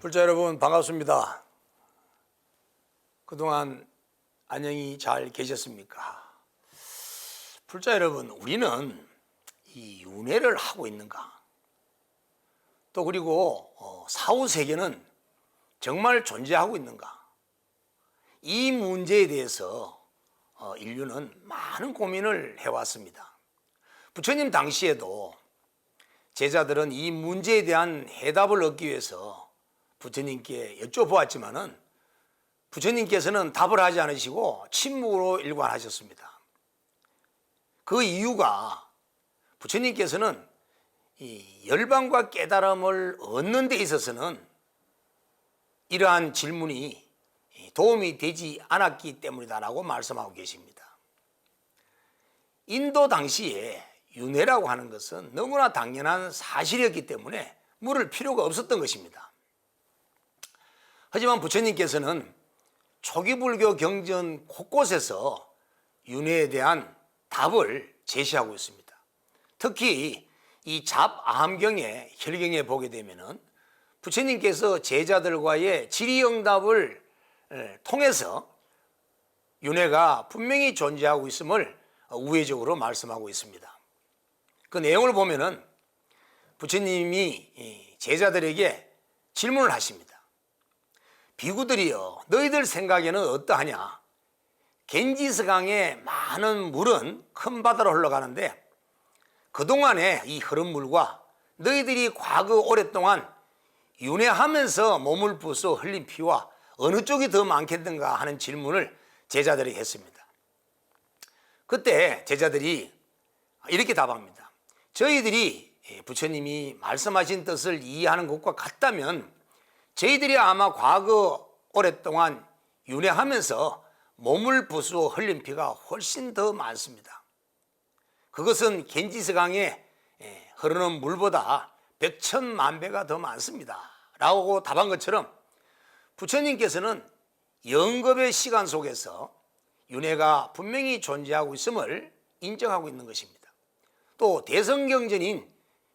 불자 여러분 반갑습니다. 그동안 안녕히 잘 계셨습니까? 불자 여러분, 우리는 이 윤회를 하고 있는가? 또 그리고 사후 세계는 정말 존재하고 있는가? 이 문제에 대해서 인류는 많은 고민을 해왔습니다. 부처님 당시에도 제자들은 이 문제에 대한 해답을 얻기 위해서 부처님께 여쭤보았지만은 부처님께서는 답을 하지 않으시고 침묵으로 일관하셨습니다. 그 이유가 부처님께서는 이 열반과 깨달음을 얻는 데 있어서는 이러한 질문이 도움이 되지 않았기 때문이다라고 말씀하고 계십니다. 인도 당시에 윤회라고 하는 것은 너무나 당연한 사실이었기 때문에 물을 필요가 없었던 것입니다. 하지만 부처님께서는 초기 불교 경전 곳곳에서 윤회에 대한 답을 제시하고 있습니다. 특히 이 잡아함경의 혈경에 보게 되면은 부처님께서 제자들과의 질의응답을 통해서 윤회가 분명히 존재하고 있음을 우회적으로 말씀하고 있습니다. 그 내용을 보면은 부처님이 제자들에게 질문을 하십니다. 비구들이여, 너희들 생각에는 어떠하냐? 겐지스강의 많은 물은 큰 바다로 흘러가는데 그동안의 이 흐른 물과 너희들이 과거 오랫동안 윤회하면서 몸을 부숴 흘린 피와 어느 쪽이 더 많겠는가 하는 질문을 제자들이 했습니다. 그때 제자들이 이렇게 답합니다. 저희들이 부처님이 말씀하신 뜻을 이해하는 것과 같다면 저희들이 아마 과거 오랫동안 윤회하면서 몸을 부수어 흘린 피가 훨씬 더 많습니다. 그것은 겐지스강에 흐르는 물보다 100,000만 배가 더 많습니다 라고 답한 것처럼 부처님께서는 영겁의 시간 속에서 윤회가 분명히 존재하고 있음을 인정하고 있는 것입니다. 또 대성경전인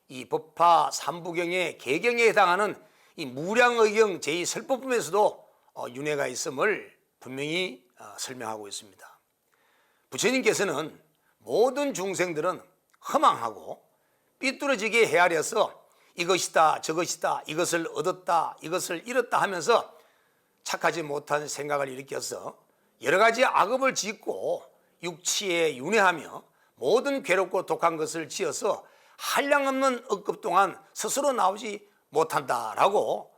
이 법화 삼부경의 개경에 해당하는 이 무량의경 제2설법품에서도 윤회가 있음을 분명히 설명하고 있습니다. 부처님께서는 모든 중생들은 허망하고 삐뚤어지게 헤아려서 이것이다 저것이다, 이것을 얻었다 이것을 잃었다 하면서 착하지 못한 생각을 일으켜서 여러 가지 악업을 짓고 육치에 윤회하며 모든 괴롭고 독한 것을 지어서 한량없는 억급 동안 스스로 나오지 못한다라고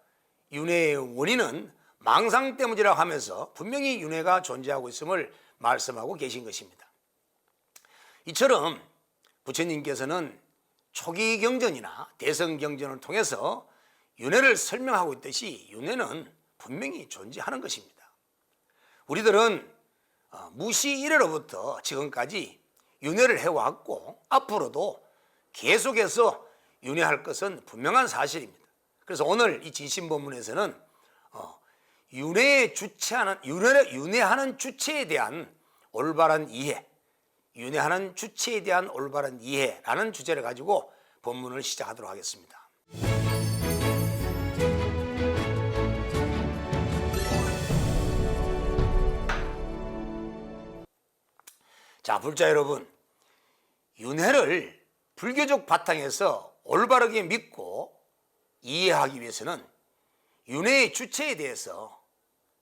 윤회의 원인은 망상 때문이라고 하면서 분명히 윤회가 존재하고 있음을 말씀하고 계신 것입니다. 이처럼 부처님께서는 초기 경전이나 대성 경전을 통해서 윤회를 설명하고 있듯이 윤회는 분명히 존재하는 것입니다. 우리들은 무시 이래로부터 지금까지 윤회를 해왔고 앞으로도 계속해서 윤회할 것은 분명한 사실입니다. 그래서 오늘 이 진심본문에서는 윤회하는 주체에 대한 올바른 이해, 윤회하는 주체에 대한 올바른 이해라는 주제를 가지고 본문을 시작하도록 하겠습니다. 자, 불자 여러분, 윤회를 불교적 바탕에서 올바르게 믿고 이해하기 위해서는 윤회의 주체에 대해서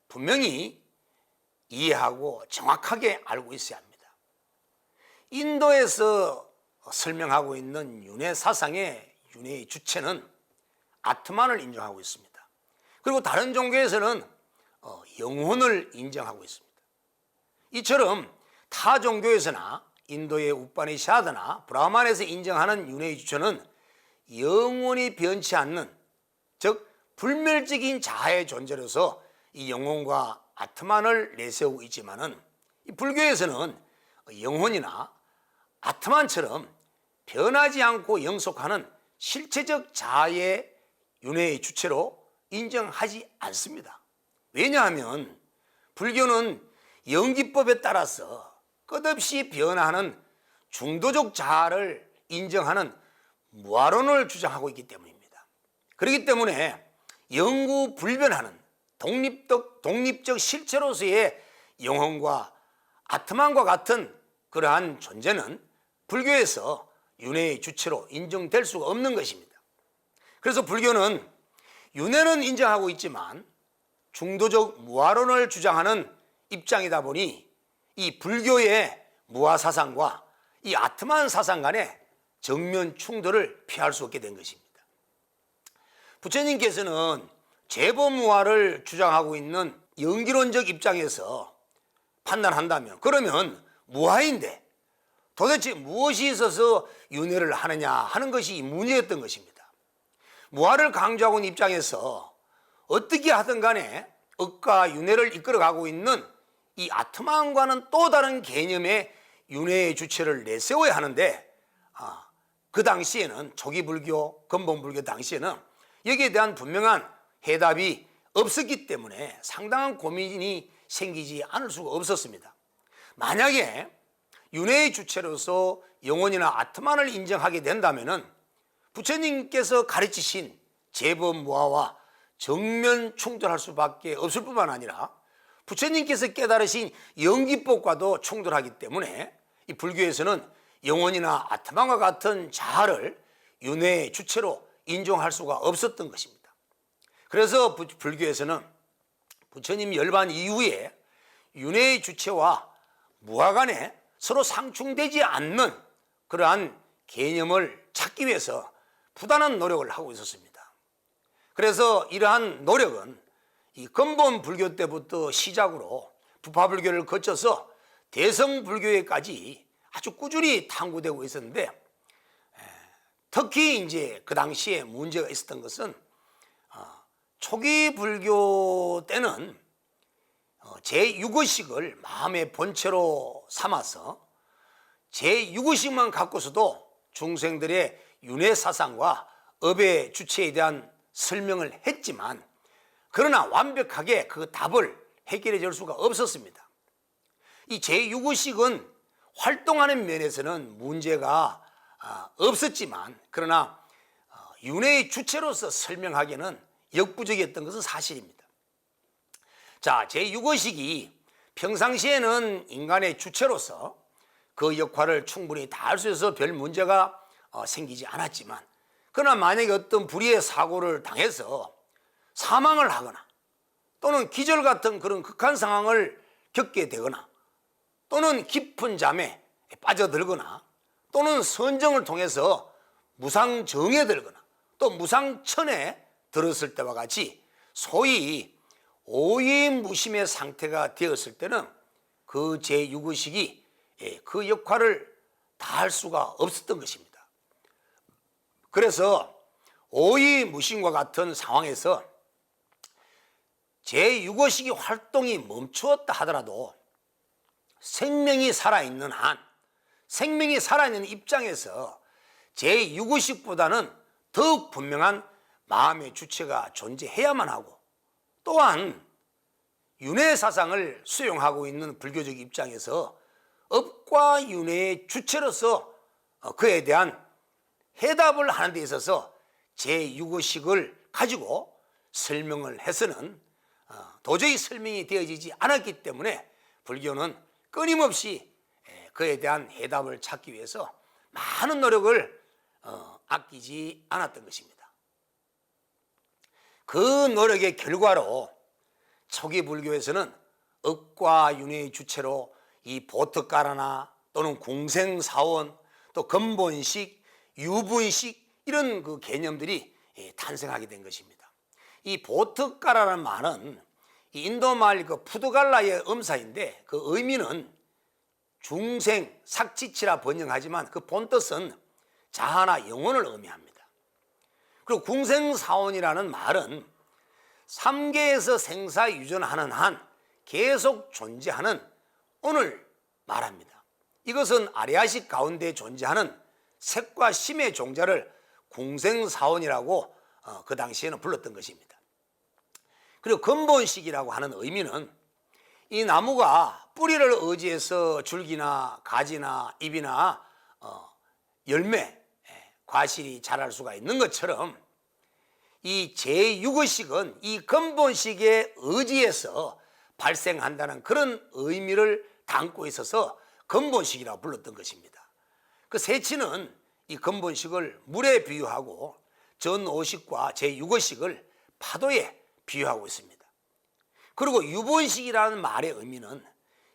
분명히 이해하고 정확하게 알고 있어야 합니다. 인도에서 설명하고 있는 윤회 사상의 윤회의 주체는 아트만을 인정하고 있습니다. 그리고 다른 종교에서는 영혼을 인정하고 있습니다. 이처럼 타 종교에서나 인도의 우파니샤드나 브라만에서 인정하는 윤회의 주체는 영원히 변치 않는, 즉 불멸적인 자아의 존재로서 이 영혼과 아트만을 내세우고 있지만은 이 불교에서는 영혼이나 아트만처럼 변하지 않고 영속하는 실체적 자아의 윤회의 주체로 인정하지 않습니다. 왜냐하면 불교는 영기법에 따라서 끝없이 변화하는 중도적 자아를 인정하는 무아론을 주장하고 있기 때문입니다. 그렇기 때문에 영구불변하는 독립적 실체로서의 영혼과 아트만과 같은 그러한 존재는 불교에서 윤회의 주체로 인정될 수가 없는 것입니다. 그래서 불교는 윤회는 인정하고 있지만 중도적 무아론을 주장하는 입장이다 보니 이 불교의 무아 사상과 이 아트만 사상 간의 정면 충돌을 피할 수 없게 된 것입니다. 부처님께서는 재범무아를 주장하고 있는 연기론적 입장에서 판단한다면 그러면 무아인데 도대체 무엇이 있어서 윤회를 하느냐 하는 것이 문제였던 것입니다. 무아를 강조하고 있는 입장에서 어떻게 하든 간에 억과 윤회를 이끌어가고 있는 이 아트만과는 또 다른 개념의 윤회의 주체를 내세워야 하는데 그 당시에는 초기 불교, 근본 불교 당시에는 여기에 대한 분명한 해답이 없었기 때문에 상당한 고민이 생기지 않을 수가 없었습니다. 만약에 윤회의 주체로서 영혼이나 아트만을 인정하게 된다면 부처님께서 가르치신 재범무아와 정면 충돌할 수밖에 없을 뿐만 아니라 부처님께서 깨달으신 영기법과도 충돌하기 때문에 이 불교에서는 영혼이나 아트만과 같은 자아를 윤회의 주체로 인정할 수가 없었던 것입니다. 그래서 불교에서는 부처님 열반 이후에 윤회의 주체와 무아 간에 서로 상충되지 않는 그러한 개념을 찾기 위해서 부단한 노력을 하고 있었습니다. 그래서 이러한 노력은 이 근본 불교 때부터 시작으로 부파불교를 거쳐서 대성불교에까지 아주 꾸준히 탐구되고 있었는데 특히 이제 그 당시에 문제가 있었던 것은 초기 불교 때는 제6의식을 마음의 본체로 삼아서 제6의식만 갖고서도 중생들의 윤회 사상과 업의 주체에 대한 설명을 했지만 그러나 완벽하게 그 답을 해결해 줄 수가 없었습니다. 이 제6의식은 활동하는 면에서는 문제가 없었지만 그러나 윤회의 주체로서 설명하기에는 역부족이었던 것은 사실입니다. 자, 제6의식이 평상시에는 인간의 주체로서 그 역할을 충분히 다할 수 있어서 별 문제가 생기지 않았지만 그러나 만약에 어떤 불의의 사고를 당해서 사망을 하거나 또는 기절 같은 그런 극한 상황을 겪게 되거나 또는 깊은 잠에 빠져들거나 또는 선정을 통해서 무상정에 들거나 또 무상천에 들었을 때와 같이 소위 오이무심의 상태가 되었을 때는 그 제6의식이 그 역할을 다할 수가 없었던 것입니다. 그래서 오이무심과 같은 상황에서 제6의식이 활동이 멈추었다 하더라도 생명이 살아있는 한, 생명이 살아있는 입장에서 제6의식보다는 더욱 분명한 마음의 주체가 존재해야만 하고 또한 윤회 사상을 수용하고 있는 불교적 입장에서 업과 윤회의 주체로서 그에 대한 해답을 하는 데 있어서 제6의식을 가지고 설명을 해서는 도저히 설명이 되어지지 않았기 때문에 불교는 끊임없이 그에 대한 해답을 찾기 위해서 많은 노력을 아끼지 않았던 것입니다. 그 노력의 결과로 초기 불교에서는 업과 윤회의 주체로 이 보특가라나 또는 공생사원 또 근본식, 유분식 이런 그 개념들이 탄생하게 된 것입니다. 이 보특가라는 말은 인도말 그 푸드갈라의 음사인데 그 의미는 중생, 삭치치라 번역하지만 그 본뜻은 자아나 영혼을 의미합니다. 그리고 궁생사원이라는 말은 삼계에서 생사유전하는 한 계속 존재하는 오늘 말합니다. 이것은 아리아식 가운데 존재하는 색과 심의 종자를 궁생사원이라고 그 당시에는 불렀던 것입니다. 그리고 근본식이라고 하는 의미는 이 나무가 뿌리를 의지해서 줄기나 가지나 잎이나 열매, 과실이 자랄 수가 있는 것처럼 이 제6의식은 이 근본식의 의지에서 발생한다는 그런 의미를 담고 있어서 근본식이라고 불렀던 것입니다. 그 세치는 이 근본식을 물에 비유하고 전5식과 제6의식을 파도에 비유하고 있습니다. 그리고 유본식이라는 말의 의미는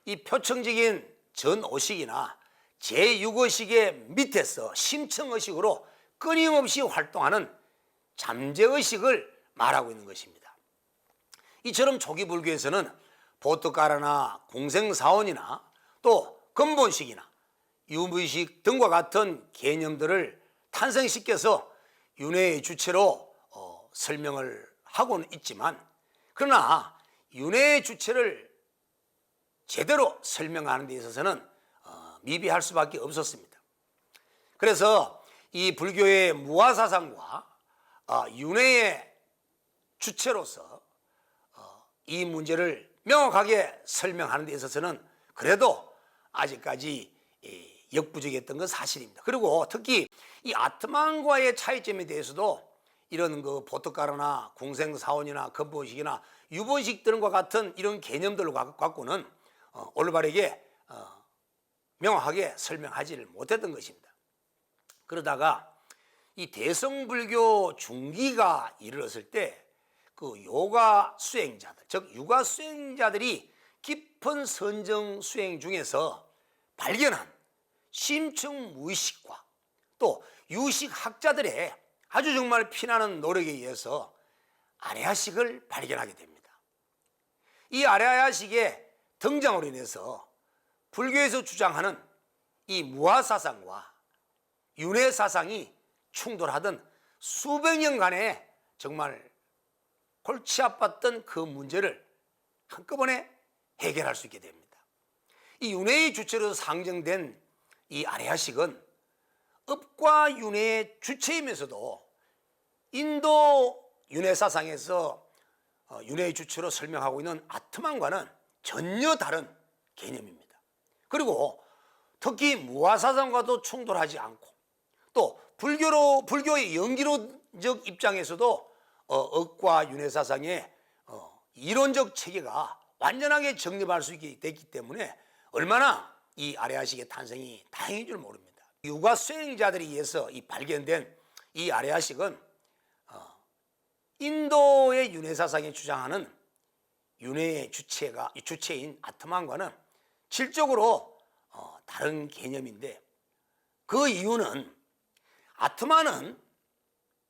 이 표청적인 전5식이나 제6의식의 밑에서 심층의식으로 끊임없이 활동하는 잠재의식을 말하고 있는 것입니다. 이처럼 초기 불교에서는 보트가라나 공생사원이나 또 근본식이나 유무의식 등과 같은 개념들을 탄생시켜서 윤회의 주체로 설명을 하고는 있지만, 그러나 윤회의 주체를 제대로 설명하는 데 있어서는 미비할 수밖에 없었습니다. 그래서 이 불교의 무아사상과 윤회의 주체로서 이 문제를 명확하게 설명하는 데 있어서는 그래도 아직까지 역부족했던 건 사실입니다. 그리고 특히 이 아트만과의 차이점에 대해서도 이런 그 보트가라나 공생사원이나 근본식이나 유본식 등과 같은 이런 개념들을 갖고는 올바르게 명확하게 설명하지를 못했던 것입니다. 그러다가 이 대성불교 중기가 이르렀을 때 그 요가 수행자들, 즉 유가 수행자들이 깊은 선정 수행 중에서 발견한 심층 무의식과 또 유식학자들의 아주 정말 피나는 노력에 의해서 아레아식을 발견하게 됩니다. 이 아레아식의 등장으로 인해서 불교에서 주장하는 이 무아사상과 윤회사상이 충돌하던 수백 년간의 정말 골치 아팠던 그 문제를 한꺼번에 해결할 수 있게 됩니다. 이 윤회의 주체로 상정된 이 아레아식은 업과 윤회의 주체이면서도 인도 윤회사상에서 윤회의 주체로 설명하고 있는 아트만과는 전혀 다른 개념입니다. 그리고 특히 무아사상과도 충돌하지 않고 또 불교의 연기론적 입장에서도 업과 윤회사상의 이론적 체계가 완전하게 정립할 수 있게 됐기 때문에 얼마나 이 아레아식의 탄생이 다행인 줄 모릅니다. 유가 수행자들에 의해서 발견된 이 아레아식은 인도의 윤회사상이 주장하는 윤회의 주체인 아트만과는 질적으로 다른 개념인데, 그 이유는 아트만은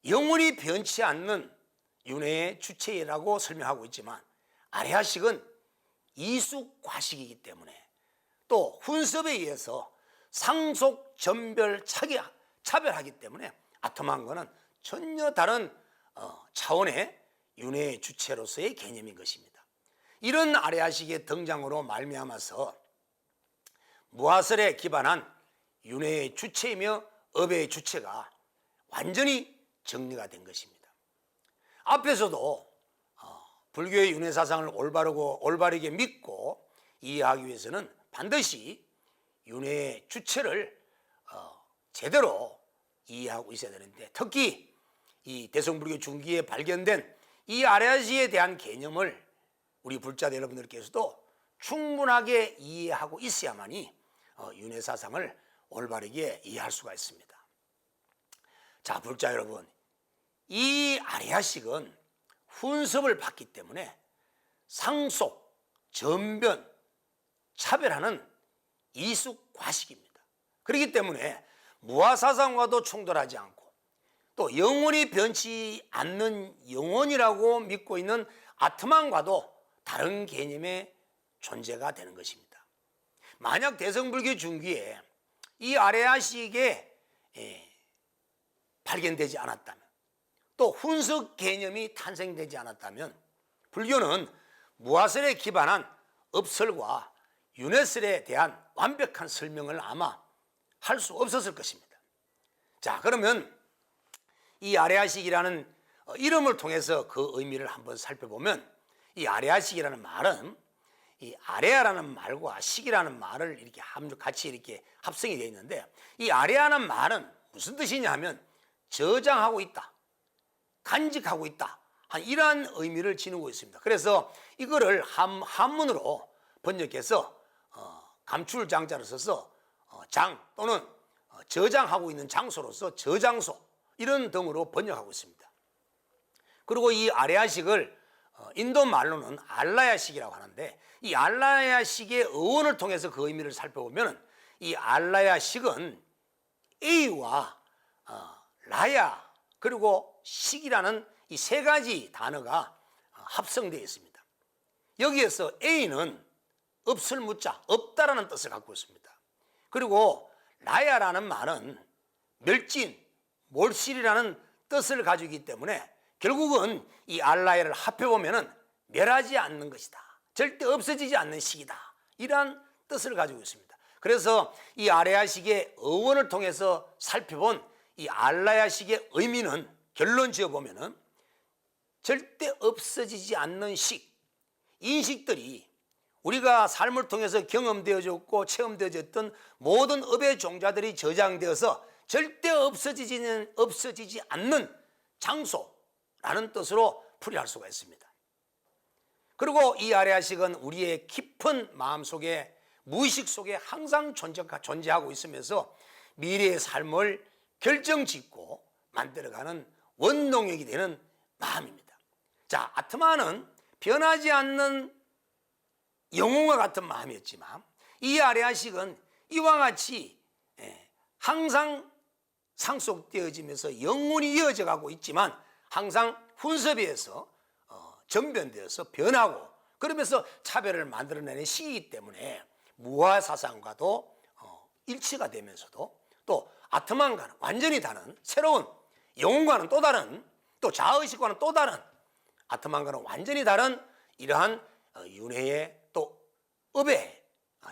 영원히 변치 않는 윤회의 주체라고 설명하고 있지만 아레아식은 이숙과식이기 때문에 또 훈습에 의해서 상속 전별 차별하기 때문에 아트만과는 전혀 다른 차원의 윤회의 주체로서의 개념인 것입니다. 이런 아레아식의 등장으로 말미암아서 무아설에 기반한 윤회의 주체이며 업의 주체가 완전히 정리가 된 것입니다. 앞에서도 불교의 윤회사상을 올바르게 믿고 이해하기 위해서는 반드시 윤회의 주체를 제대로 이해하고 있어야 되는데, 특히 이 대성불교 중기에 발견된 이 아레아식에 대한 개념을 우리 불자들 여러분들께서도 충분하게 이해하고 있어야만이 윤회사상을 올바르게 이해할 수가 있습니다. 자, 불자 여러분, 이 아레아식은 훈습을 받기 때문에 상속, 전변, 차별하는 이숙과식입니다. 그렇기 때문에 무아사상과도 충돌하지 않고 또 영원히 변치 않는 영원이라고 믿고 있는 아트만과도 다른 개념의 존재가 되는 것입니다. 만약 대성불교 중기에 이 아레아식에 발견되지 않았다면, 또 훈석 개념이 탄생되지 않았다면 불교는 무아설에 기반한 업설과 윤회설에 대한 완벽한 설명을 아마 할 수 없었을 것입니다. 자, 그러면 이 아레아식이라는 이름을 통해서 그 의미를 한번 살펴보면, 이 아레아식이라는 말은 이 아레아라는 말과 식이라는 말을 이렇게 같이 이렇게 합성이 되어 있는데, 이 아레아라는 말은 무슨 뜻이냐 하면 저장하고 있다, 간직하고 있다, 이러한 의미를 지니고 있습니다. 그래서 이거를 한문으로 번역해서 감출장자를 써서 장 또는 저장하고 있는 장소로서 저장소 이런 등으로 번역하고 있습니다. 그리고 이 아레아식을 인도 말로는 알라야식이라고 하는데, 이 알라야식의 어원을 통해서 그 의미를 살펴보면 이 알라야식은 A와 라야 그리고 식이라는 이 세 가지 단어가 합성되어 있습니다. 여기에서 A는 없을 무자, 없다라는 뜻을 갖고 있습니다. 그리고 라야라는 말은 멸진, 몰실이라는 뜻을 가지고 있기 때문에 결국은 이 알라야를 합해보면 멸하지 않는 것이다, 절대 없어지지 않는 식이다, 이러한 뜻을 가지고 있습니다. 그래서 이 아레아식의 어원을 통해서 살펴본 이 알라야식의 의미는 결론 지어보면 절대 없어지지 않는 식, 인식들이 우리가 삶을 통해서 경험되어졌고 체험되어졌던 모든 업의 종자들이 저장되어서 절대 없어지지 않는 장소라는 뜻으로 풀이할 수가 있습니다. 그리고 이 아레아식은 우리의 깊은 마음속에, 무의식 속에 항상 존재하고 있으면서 미래의 삶을 결정짓고 만들어가는 원동력이 되는 마음입니다. 자, 아트마는 변하지 않는 영혼과 같은 마음이었지만 이 아레아식은 이와 같이 항상 상속되어지면서 영혼이 이어져 가고 있지만 항상 훈섭에서 전변되어서 변하고, 그러면서 차별을 만들어내는 시기이기 때문에 무화 사상과도 일치가 되면서도 또 아트만과는 완전히 다른 새로운, 영혼과는 또 다른, 또 자의식과는 또 다른, 아트만과는 완전히 다른 이러한 윤회의 또 업의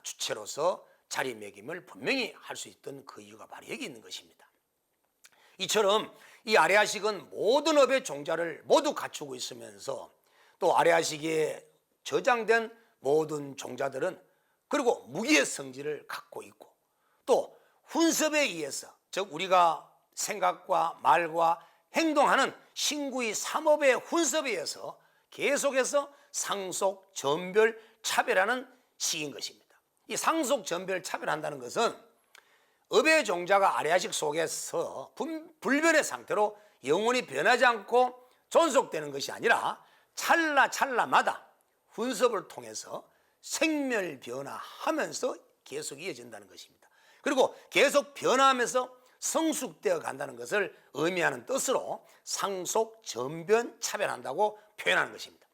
주체로서 자리매김을 분명히 할 수 있던 그 이유가 바로 여기 있는 것입니다. 이처럼 이 아레아식은 모든 업의 종자를 모두 갖추고 있으면서 또 아레아식에 저장된 모든 종자들은 그리고 무기의 성질을 갖고 있고, 또 훈섭에 의해서, 즉 우리가 생각과 말과 행동하는 신구의 삼업의 훈섭에 의해서 계속해서 상속, 전별, 차별하는 시기인 것입니다. 이 상속, 전별, 차별한다는 것은 업의 종자가 아레아식 속에서 불변의 상태로 영원히 변하지 않고 존속되는 것이 아니라 찰나찰나마다 훈섭을 통해서 생멸 변화하면서 계속 이어진다는 것입니다. 그리고 계속 변화하면서 성숙되어 간다는 것을 의미하는 뜻으로 상속, 전변, 차별한다고 표현하는 것입니다.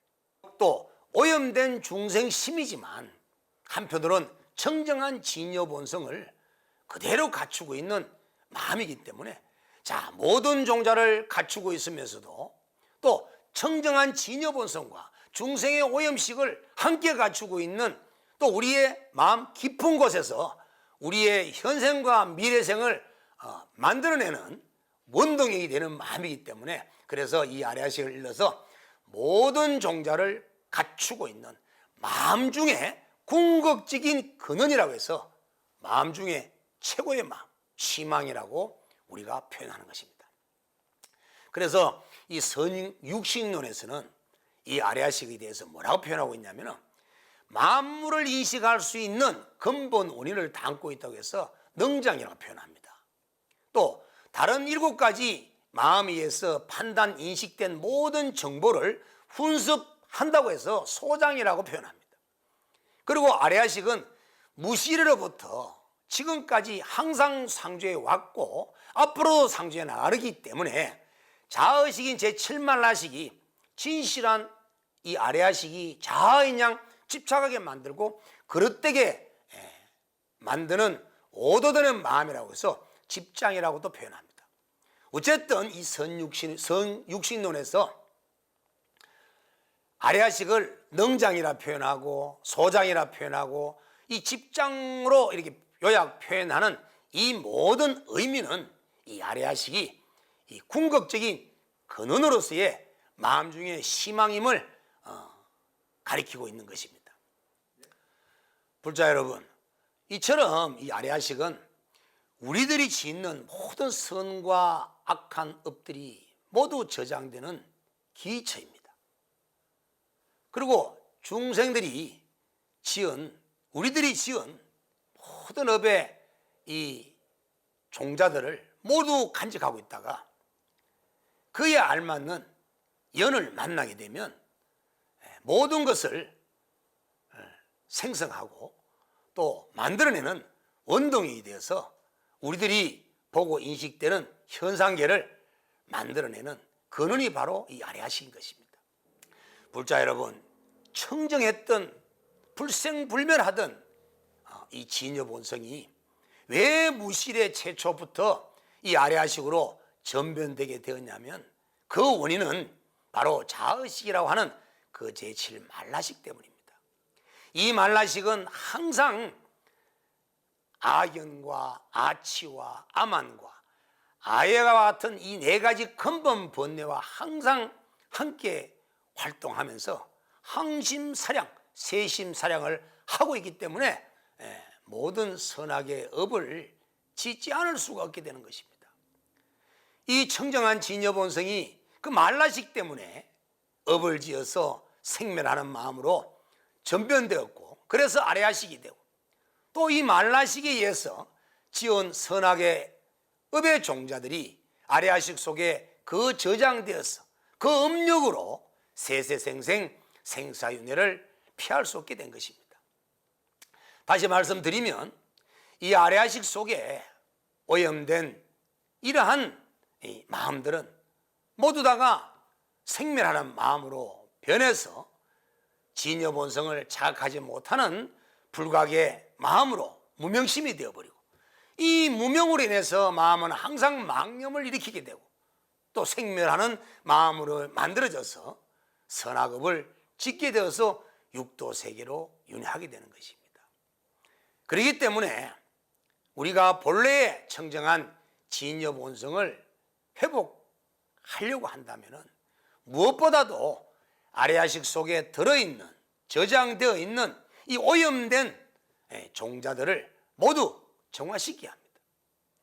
또 오염된 중생심이지만 한편으로는 청정한 진여 본성을 그대로 갖추고 있는 마음이기 때문에, 자, 모든 종자를 갖추고 있으면서도 또 청정한 진여 본성과 중생의 오염식을 함께 갖추고 있는, 또 우리의 마음 깊은 곳에서 우리의 현생과 미래생을 만들어내는 원동력이 되는 마음이기 때문에, 그래서 이 아레아식을 일러서 모든 종자를 갖추고 있는 마음 중에 궁극적인 근원이라고 해서 마음 중에 최고의 마음, 희망이라고 우리가 표현하는 것입니다. 그래서 이 선육신론에서는 이 아레아식에 대해서 뭐라고 표현하고 있냐면, 만물을 인식할 수 있는 근본 원인을 담고 있다고 해서 능장이라고 표현합니다. 또 다른 7가지 마음에 의해서 판단, 인식된 모든 정보를 훈습한다고 해서 소장이라고 표현합니다. 그리고 아레아식은 무시로부터 지금까지 항상 상주해 왔고 앞으로도 상주해 나가기 때문에 자의식인 제7만라식이 진실한 이 아레아식이 자아인 양 집착하게 만들고 그릇되게 만드는 오도되는 마음이라고 해서 집장이라고도 표현합니다. 어쨌든 이 선육신론에서 아레아식을 능장이라 표현하고 소장이라 표현하고 이 집장으로 이렇게 요약 표현하는 이 모든 의미는 이 아레아식이 이 궁극적인 근원으로서의 마음 중에 희망임을 가리키고 있는 것입니다. 불자 여러분, 이처럼 이 아레아식은 우리들이 짓는 모든 선과 악한 업들이 모두 저장되는 기처입니다. 그리고 중생들이 우리들이 지은 모든 업의 이 종자들을 모두 간직하고 있다가 그에 알맞는 연을 만나게 되면 모든 것을 생성하고 또 만들어내는 원동력이 되어서 우리들이 보고 인식되는 현상계를 만들어내는 근원이 바로 이 아레아식인 것입니다. 불자 여러분, 청정했던 불생불멸하던 이 진여본성이 왜 무실의 최초부터 이 아레아식으로 전변되게 되었냐면 그 원인은 바로 자의식이라고 하는 그 제7 말라식 때문입니다. 이 말라식은 항상 아견과 아치와 아만과 아예가 같은 이 네 가지 근본 번뇌와 항상 함께 활동하면서 항심사량, 세심사량을 하고 있기 때문에 모든 선악의 업을 짓지 않을 수가 없게 되는 것입니다. 이 청정한 진여본성이 그 말라식 때문에 업을 지어서 생멸하는 마음으로 전변되었고, 그래서 아레아식이 되고, 또 이 말라식에 의해서 지은 선악의 업의 종자들이 아레아식 속에 그 저장되어서 그 업력으로 세세생생 생사윤회를 피할 수 없게 된 것입니다. 다시 말씀드리면 이 아레아식 속에 오염된 이러한 이 마음들은 모두 다가 생멸하는 마음으로 변해서 진여본성을 자각하지 못하는 불각의 마음으로 무명심이 되어버리고, 이 무명으로 인해서 마음은 항상 망념을 일으키게 되고 또 생멸하는 마음으로 만들어져서 선악업을 짓게 되어서 육도세계로 윤회하게 되는 것입니다. 그렇기 때문에 우리가 본래의 청정한 진여본성을 회복하려고 한다면 무엇보다도 아레아식 속에 들어있는, 저장되어 있는 이 오염된 종자들을 모두 정화시켜야 합니다.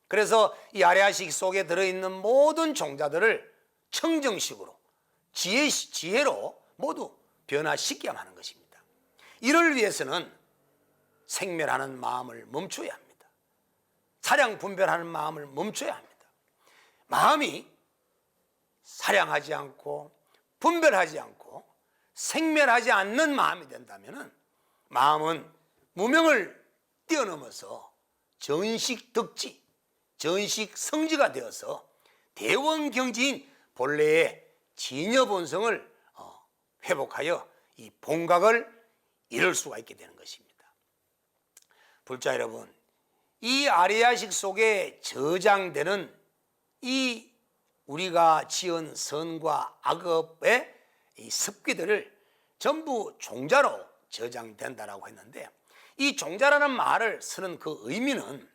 그래서 이 아레아식 속에 들어있는 모든 종자들을 청정식으로 지혜로 모두 변화시켜야 하는 것입니다. 이를 위해서는 생멸하는 마음을 멈춰야 합니다. 사량 분별하는 마음을 멈춰야 합니다. 마음이 사량하지 않고 분별하지 않고 생멸하지 않는 마음이 된다면 마음은 무명을 뛰어넘어서 전식덕지, 전식성지가 되어서 대원경지인 본래의 진여본성을 회복하여 이 본각을 이룰 수가 있게 되는 것입니다. 불자 여러분, 이 아레아식 속에 저장되는 이 우리가 지은 선과 악업의 이 습기들을 전부 종자로 저장된다라고 했는데, 이 종자라는 말을 쓰는 그 의미는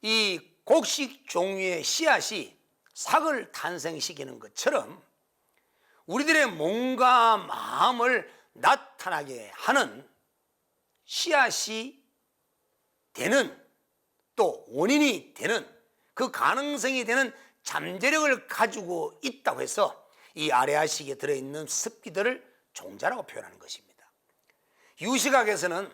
이 곡식 종류의 씨앗이 삭을 탄생시키는 것처럼 우리들의 몸과 마음을 나타나게 하는 씨앗이 되는, 또 원인이 되는, 그 가능성이 되는 잠재력을 가지고 있다고 해서 이 아레아식에 들어있는 습기들을 종자라고 표현하는 것입니다. 유시각에서는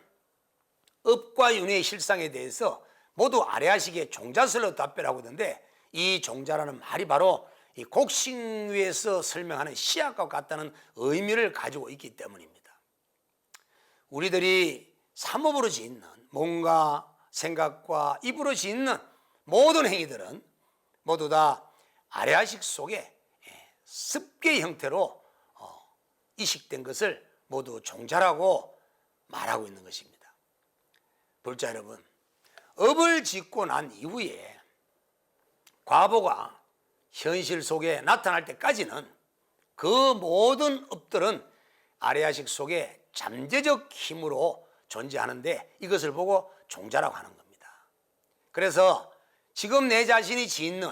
업과 윤회의 실상에 대해서 모두 아레아식의 종자설로 답변하고 있는데, 이 종자라는 말이 바로 이 곡식 위에서 설명하는 씨앗과 같다는 의미를 가지고 있기 때문입니다. 우리들이 삼업으로 짓는 몸과 생각과 입으로 짓는 모든 행위들은 모두 다 아레아식 속에 습기의 형태로 이식된 것을 모두 종자라고 말하고 있는 것입니다. 불자 여러분, 업을 짓고 난 이후에 과보가 현실 속에 나타날 때까지는 그 모든 업들은 아레아식 속에 잠재적 힘으로 존재하는데, 이것을 보고 종자라고 하는 겁니다. 그래서 지금 내 자신이 짓는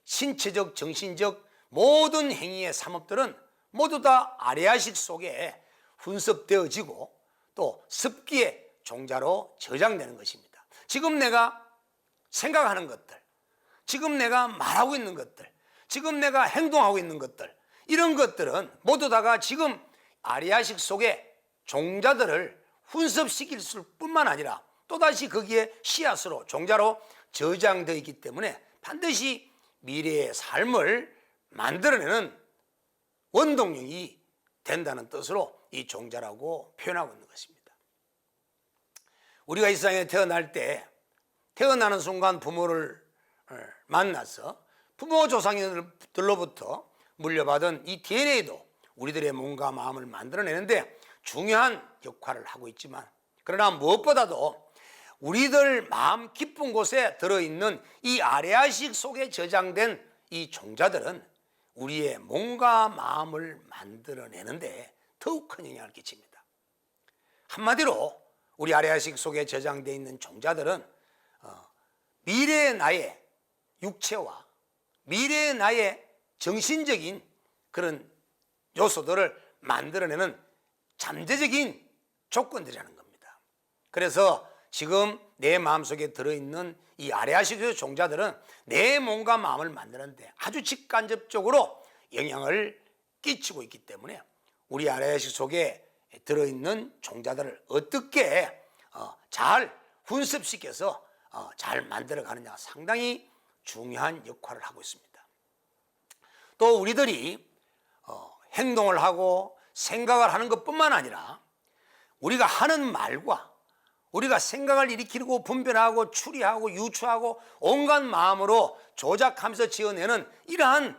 신체적, 정신적 모든 행위의 삼업들은 모두 다 아레아식 속에 훈습되어지고 또 습기의 종자로 저장되는 것입니다. 지금 내가 생각하는 것들, 지금 내가 말하고 있는 것들, 지금 내가 행동하고 있는 것들, 이런 것들은 모두 다가 지금 아리아식 속에 종자들을 훈습시킬 뿐만 아니라 또다시 거기에 씨앗으로 종자로 저장되어 있기 때문에 반드시 미래의 삶을 만들어내는 원동력이 된다는 뜻으로 이 종자라고 표현하고 있는 것입니다. 우리가 이 세상에 태어날 때 태어나는 순간 부모를 만나서 부모 조상들로부터 물려받은 이 DNA도 우리들의 몸과 마음을 만들어내는데 중요한 역할을 하고 있지만, 그러나 무엇보다도 우리들 마음 깊은 곳에 들어있는 이 아레아식 속에 저장된 이 종자들은 우리의 몸과 마음을 만들어내는데 더욱 큰 영향을 끼칩니다. 한마디로 우리 아레아식 속에 저장되어 있는 종자들은 미래의 나의 육체와 미래의 나의 정신적인 그런 요소들을 만들어내는 잠재적인 조건들이라는 겁니다. 그래서 지금 내 마음속에 들어있는 이 아레아식 종자들은 내 몸과 마음을 만드는데 아주 직간접적으로 영향을 끼치고 있기 때문에 우리 아레아식 속에 들어있는 종자들을 어떻게 잘 훈습시켜서 잘 만들어가느냐가 상당히 중요한 역할을 하고 있습니다. 또 우리들이 행동을 하고 생각을 하는 것뿐만 아니라 우리가 하는 말과 우리가 생각을 일으키고 분별하고 추리하고 유추하고 온갖 마음으로 조작하면서 지어내는 이러한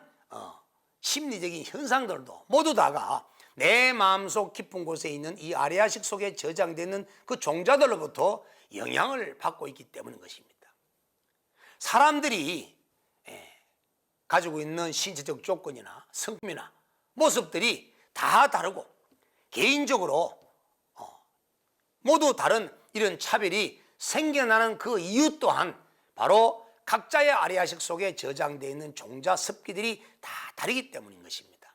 심리적인 현상들도 모두 다가 내 마음속 깊은 곳에 있는 이 아레아식 속에 저장되는 그 종자들로부터 영향을 받고 있기 때문인 것입니다. 사람들이 가지고 있는 신체적 조건이나 성품이나 모습들이 다 다르고 개인적으로 모두 다른 이런 차별이 생겨나는 그 이유 또한 바로 각자의 아레아식 속에 저장되어 있는 종자 습기들이 다 다르기 때문인 것입니다.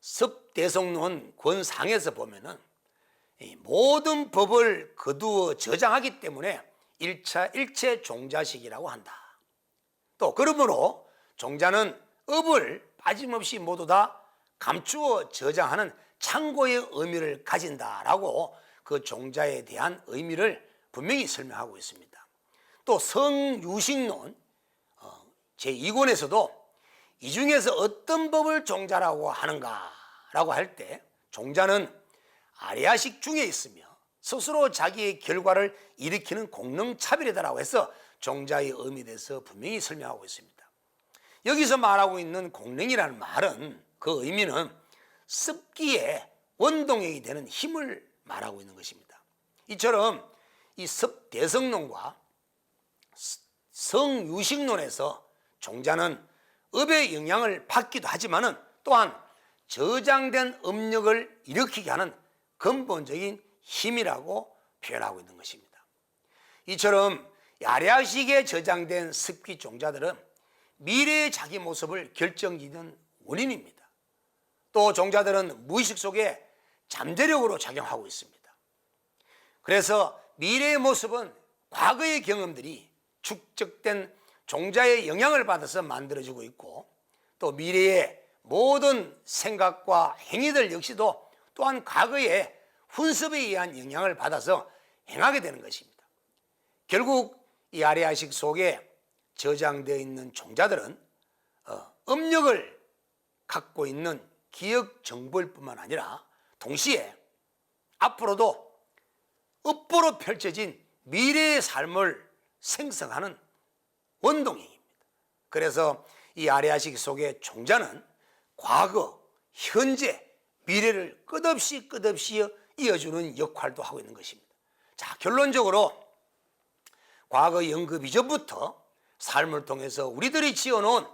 습대성론 권상에서 보면은 모든 법을 거두어 저장하기 때문에 일체 종자식이라고 한다. 또 그러므로 종자는 업을 빠짐없이 모두 다 감추어 저장하는 창고의 의미를 가진다라고 그 종자에 대한 의미를 분명히 설명하고 있습니다. 또 성유식론 제2권에서도 이 중에서 어떤 법을 종자라고 하는가라고 할 때 종자는 아레아식 중에 있으며 스스로 자기의 결과를 일으키는 공능차별이다라고 해서 종자의 의미에 대해서 분명히 설명하고 있습니다. 여기서 말하고 있는 공능이라는 말은 그 의미는 습기의 원동력이 되는 힘을 말하고 있는 것입니다. 이처럼 이 습대성론과 성유식론에서 종자는 업의 영향을 받기도 하지만은 또한 저장된 업력을 일으키게 하는 근본적인 힘이라고 표현하고 있는 것입니다. 이처럼 아레아식에 저장된 습기 종자들은 미래의 자기 모습을 결정짓는 원인입니다. 또 종자들은 무의식 속에 잠재력으로 작용하고 있습니다. 그래서 미래의 모습은 과거의 경험들이 축적된 종자의 영향을 받아서 만들어지고 있고, 또 미래의 모든 생각과 행위들 역시도 또한 과거의 훈습에 의한 영향을 받아서 행하게 되는 것입니다. 결국 이 아레아식 속에 저장되어 있는 종자들은 업력을 갖고 있는 기억 정보일 뿐만 아니라 동시에 앞으로도 업보로 펼쳐진 미래의 삶을 생성하는 원동력입니다. 그래서 이 아레아식 속의 종자는 과거, 현재, 미래를 끝없이 이어주는 역할도 하고 있는 것입니다. 자, 결론적으로 과거 연급 이전부터 삶을 통해서 우리들이 지어놓은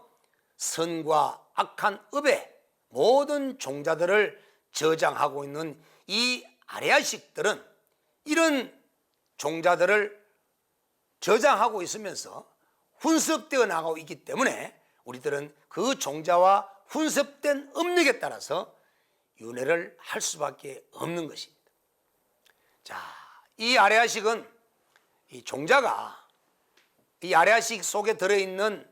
선과 악한 업의 모든 종자들을 저장하고 있는 이 아레아식들은 이런 종자들을 저장하고 있으면서 훈습되어 나가고 있기 때문에 우리들은 그 종자와 훈습된 업력에 따라서 윤회를 할 수밖에 없는 것입니다. 자, 이 아레아식은 이 종자가 이 아레아식 속에 들어있는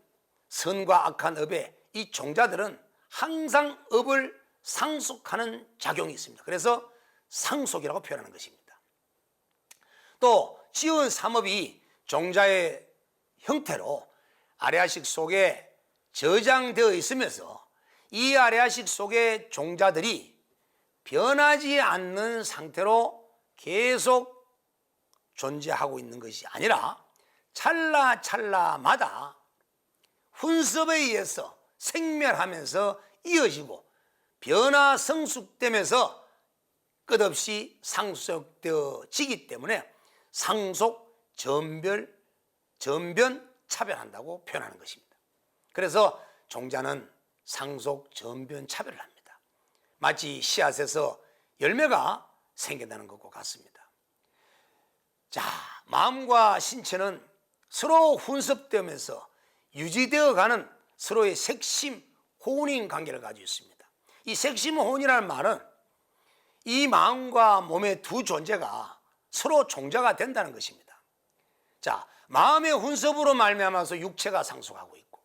선과 악한 업에 이 종자들은 항상 업을 상속하는 작용이 있습니다. 그래서 상속이라고 표현하는 것입니다. 또 지은 삼업이 종자의 형태로 아래아식 속에 저장되어 있으면서 이 아래아식 속의 종자들이 변하지 않는 상태로 계속 존재하고 있는 것이 아니라 찰나찰나마다 훈습에 의해서 생멸하면서 이어지고 변화 성숙되면서 끝없이 상속되어지기 때문에 상속, 전변, 차별한다고 표현하는 것입니다. 그래서 종자는 상속, 전변, 차별을 합니다. 마치 씨앗에서 열매가 생겨나는 것과 같습니다. 자, 마음과 신체는 서로 훈습되면서 유지되어가는 서로의 색심, 혼인 관계를 가지고 있습니다. 이 색심, 혼이라는 말은 이 마음과 몸의 두 존재가 서로 종자가 된다는 것입니다. 자, 마음의 훈습으로 말미암아서 육체가 상속하고 있고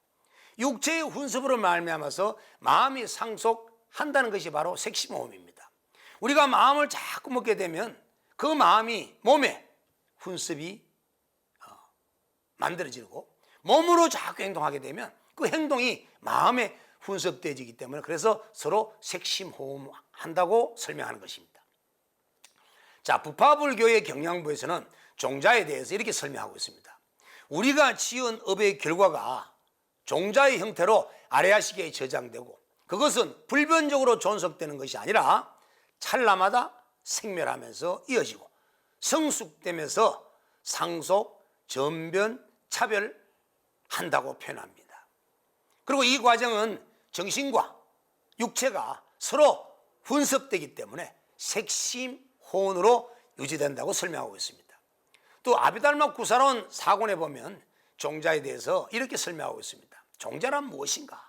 육체의 훈습으로 말미암아서 마음이 상속한다는 것이 바로 색심호흡입니다. 우리가 마음을 자꾸 먹게 되면 그 마음이 몸에 훈습이 만들어지고 몸으로 자꾸 행동하게 되면 그 행동이 마음에 훈습되어지기 때문에 그래서 서로 색심호흡한다고 설명하는 것입니다. 자, 부파불교의 경양부에서는 종자에 대해서 이렇게 설명하고 있습니다. 우리가 지은 업의 결과가 종자의 형태로 아래아식에 저장되고 그것은 불변적으로 존속되는 것이 아니라 찰나마다 생멸하면서 이어지고 성숙되면서 상속, 전변, 차별한다고 표현합니다. 그리고 이 과정은 정신과 육체가 서로 훈습되기 때문에 색심호흡으로 유지된다고 설명하고 있습니다. 또 아비달마 구사론 사권에 보면 종자에 대해서 이렇게 설명하고 있습니다. 종자란 무엇인가?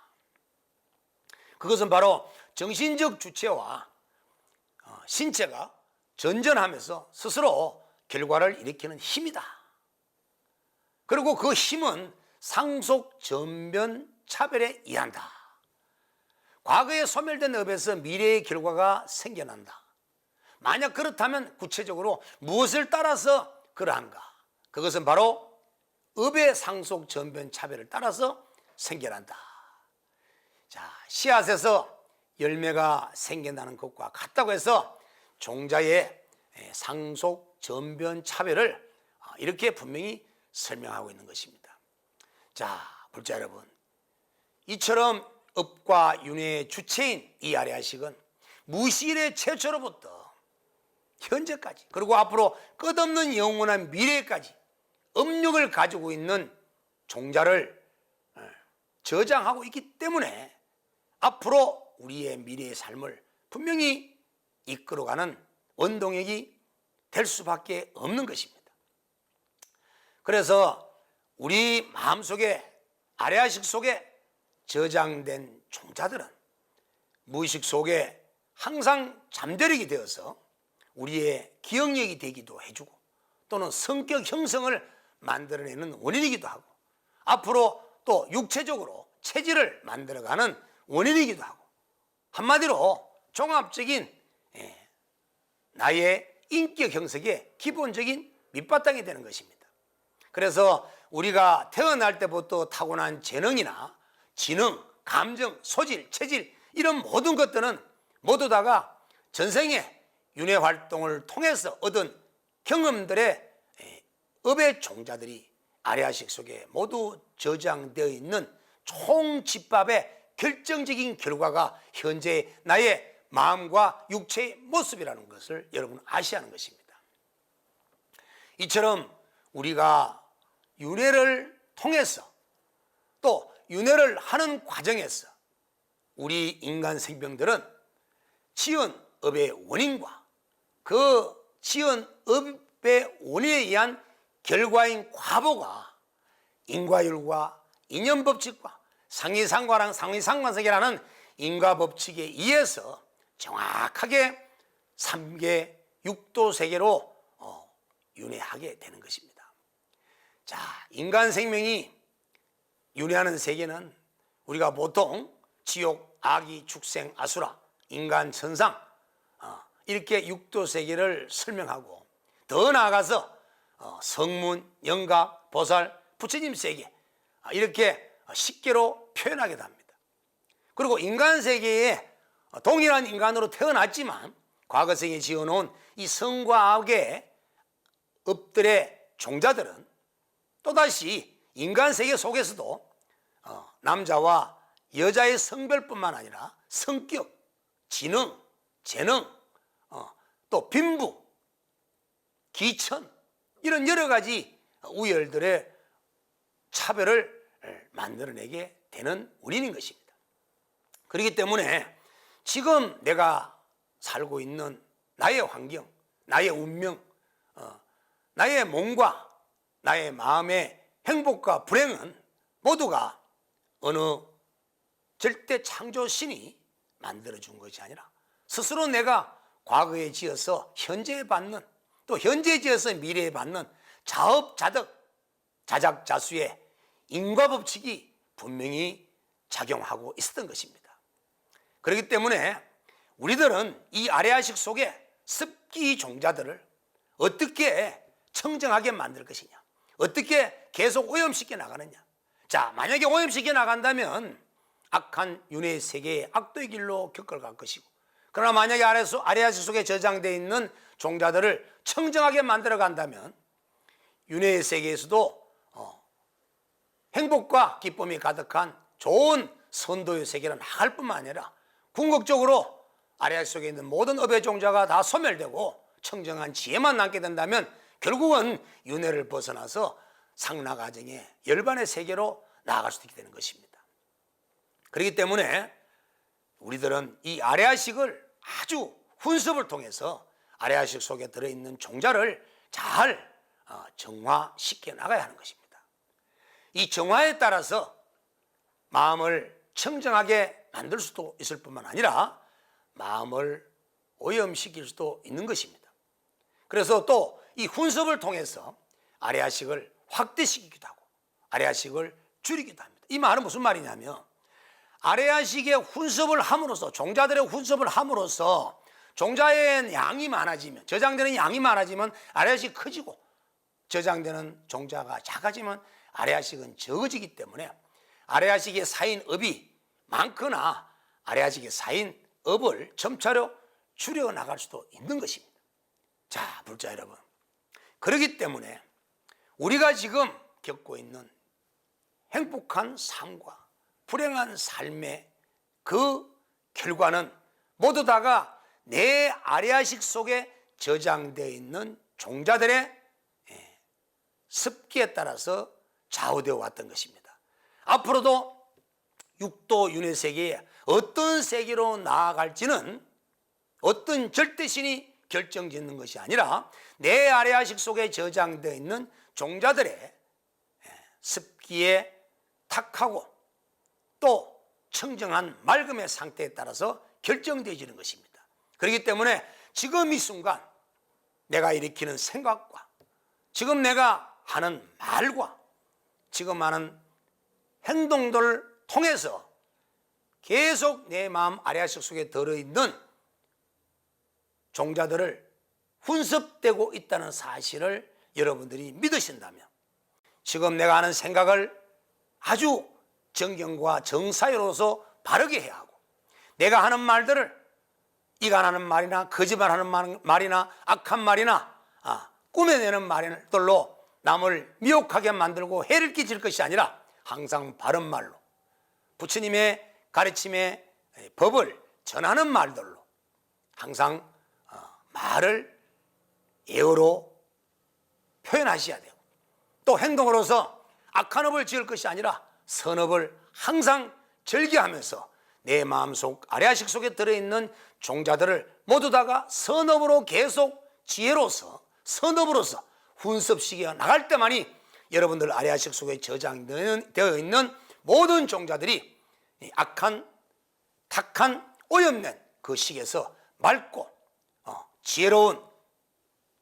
그것은 바로 정신적 주체와 신체가 전전하면서 스스로 결과를 일으키는 힘이다. 그리고 그 힘은 상속, 전변, 차별에 의한다. 과거에 소멸된 업에서 미래의 결과가 생겨난다. 만약 그렇다면 구체적으로 무엇을 따라서 그러한가? 그것은 바로 업의 상속, 전변, 차별을 따라서 생겨난다. 자, 씨앗에서 열매가 생겨나는 것과 같다고 해서 종자의 상속, 전변, 차별을 이렇게 분명히 설명하고 있는 것입니다. 자, 불자 여러분, 이처럼 업과 윤회의 주체인 이 아래아식은 무시일의 최초로부터 현재까지 그리고 앞으로 끝없는 영원한 미래까지 업력을 가지고 있는 종자를 저장하고 있기 때문에 앞으로 우리의 미래의 삶을 분명히 이끌어가는 원동력이 될 수밖에 없는 것입니다. 그래서 우리 마음속에 아래아식 속에 저장된 종자들은 무의식 속에 항상 잠재력이 되어서 우리의 기억력이 되기도 해주고 또는 성격 형성을 만들어내는 원인이기도 하고 앞으로 또 육체적으로 체질을 만들어가는 원인이기도 하고 한마디로 종합적인 나의 인격 형성의 기본적인 밑바탕이 되는 것입니다. 그래서 우리가 태어날 때부터 타고난 재능이나 지능, 감정, 소질, 체질 이런 모든 것들은 모두 다가 전생에 윤회 활동을 통해서 얻은 경험들의 업의 종자들이 아래아식 속에 모두 저장되어 있는 총집합의 결정적인 결과가 현재 나의 마음과 육체의 모습이라는 것을 여러분 아셔야 하는 것입니다. 이처럼 우리가 윤회를 통해서 또 윤회를 하는 과정에서 우리 인간 생명들은 지은 업의 원인과 그 지은 업의 원인에 의한 결과인 과보가 인과율과 인연법칙과 상위상관성이라는 인과법칙에 의해서 정확하게 3계 6도 세계로 윤회하게 되는 것입니다. 자, 인간 생명이 윤회하는 세계는 우리가 보통 지옥, 악이, 축생, 아수라, 인간, 천상 이렇게 육도 세계를 설명하고 더 나아가서 성문, 영각, 보살, 부처님 세계 이렇게 쉽게로 표현하게 됩니다. 그리고 인간 세계에 동일한 인간으로 태어났지만 과거생에 지어놓은 이 성과 악의 업들의 종자들은 또다시 인간 세계 속에서도 남자와 여자의 성별뿐만 아니라 성격, 지능, 재능, 또 빈부, 기천 이런 여러 가지 우열들의 차별을 만들어내게 되는 원인인 것입니다. 그렇기 때문에 지금 내가 살고 있는 나의 환경, 나의 운명, 나의 몸과 나의 마음의 행복과 불행은 모두가 어느 절대 창조신이 만들어준 것이 아니라 스스로 내가 과거에 지어서 현재에 받는 또 현재에 지어서 미래에 받는 자업자득, 자작자수의 인과법칙이 분명히 작용하고 있었던 것입니다. 그렇기 때문에 우리들은 이 아래아식 속에 습기 종자들을 어떻게 청정하게 만들 것이냐, 어떻게 계속 오염시켜 나가느냐. 자, 만약에 오염시켜 나간다면 악한 윤회의 세계의 악도의 길로 겪어갈 것이고, 그러나 만약에 아래아식 속에 저장되어 있는 종자들을 청정하게 만들어 간다면 윤회의 세계에서도 행복과 기쁨이 가득한 좋은 선도의 세계로 나갈 뿐만 아니라 궁극적으로 아래아식 속에 있는 모든 업의 종자가 다 소멸되고 청정한 지혜만 남게 된다면 결국은 윤회를 벗어나서 상나가정의 열반의 세계로 나아갈 수도 있게 되는 것입니다. 그렇기 때문에 우리들은 이 아래아식을 아주 훈습을 통해서 아래아식 속에 들어있는 종자를 잘 정화시켜 나가야 하는 것입니다. 이 정화에 따라서 마음을 청정하게 만들 수도 있을 뿐만 아니라 마음을 오염시킬 수도 있는 것입니다. 그래서 또 이 훈습을 통해서 아래아식을 확대시키기도 하고 아래아식을 줄이기도 합니다. 이 말은 무슨 말이냐면 아래아식의 훈습을 함으로써 종자들의 훈습을 함으로써 종자의 양이 많아지면 저장되는 양이 많아지면 아래아식이 커지고 저장되는 종자가 작아지면 아래아식은 적어지기 때문에 아래아식에 쌓인 업이 많거나 아래아식에 쌓인 업을 점차로 줄여나갈 수도 있는 것입니다. 자, 불자 여러분, 그렇기 때문에 우리가 지금 겪고 있는 행복한 삶과 불행한 삶의 그 결과는 모두 다가 내 아래아식 속에 저장되어 있는 종자들의 습기에 따라서 좌우되어 왔던 것입니다. 앞으로도 육도 윤회 세계에 어떤 세계로 나아갈지는 어떤 절대신이 결정짓는 것이 아니라 내 아래아식 속에 저장되어 있는 종자들의 습기에 탁하고 또 청정한 맑음의 상태에 따라서 결정되어지는 것입니다. 그렇기 때문에 지금 이 순간 내가 일으키는 생각과 지금 내가 하는 말과 지금 하는 행동들을 통해서 계속 내 마음 아래아식 속에 들어있는 종자들을 훈습되고 있다는 사실을 여러분들이 믿으신다면 지금 내가 하는 생각을 아주 정경과 정사유로서 바르게 해야 하고 내가 하는 말들을 이간하는 말이나 거짓말하는 말이나 악한 말이나 꾸며내는 말들로 남을 미혹하게 만들고 해를 끼칠 것이 아니라 항상 바른 말로 부처님의 가르침의 법을 전하는 말들로 항상 말을 예어로 표현하셔야 되고 또 행동으로서 악한 업을 지을 것이 아니라 선업을 항상 즐겨하면서 내 마음속 아래아식 속에 들어있는 종자들을 모두 다가 선업으로 계속 지혜로서 선업으로서 훈습시켜 나갈 때만이 여러분들 아래아식 속에 저장되어 있는 모든 종자들이 악한 탁한 오염된 그 식에서 맑고 지혜로운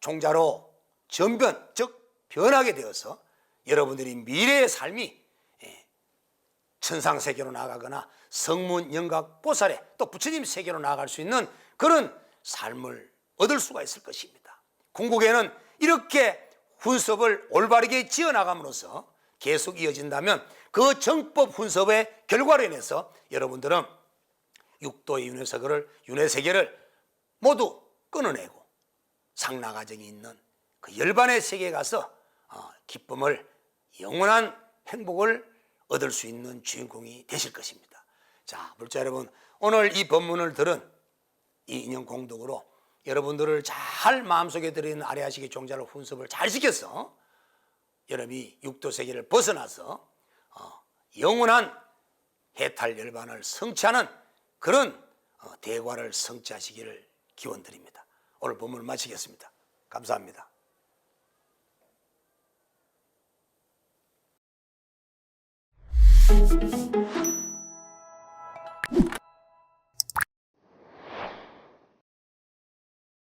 종자로 전변 즉 변하게 되어서 여러분들이 미래의 삶이 천상 세계로 나아가거나 성문 영각 보살에 또 부처님 세계로 나아갈 수 있는 그런 삶을 얻을 수가 있을 것입니다. 궁극에는 이렇게 훈섭을 올바르게 지어나감으로써 계속 이어진다면 그 정법 훈섭의 결과로 인해서 여러분들은 육도의 윤회세계를 모두 끊어내고 상나가정이 있는 그 열반의 세계에 가서 기쁨을, 영원한 행복을 얻을 수 있는 주인공이 되실 것입니다. 자, 불자 여러분, 오늘 이 법문을 들은 이 인연 공덕으로 여러분들을 잘 마음속에 들어있는 아래아식의 종자를 훈섭을 잘 지켜서 여러분이 육도세계를 벗어나서 영원한 해탈 열반을 성취하는 그런 대과를 성취하시기를 기원드립니다. 오늘 법문을 마치겠습니다. 감사합니다.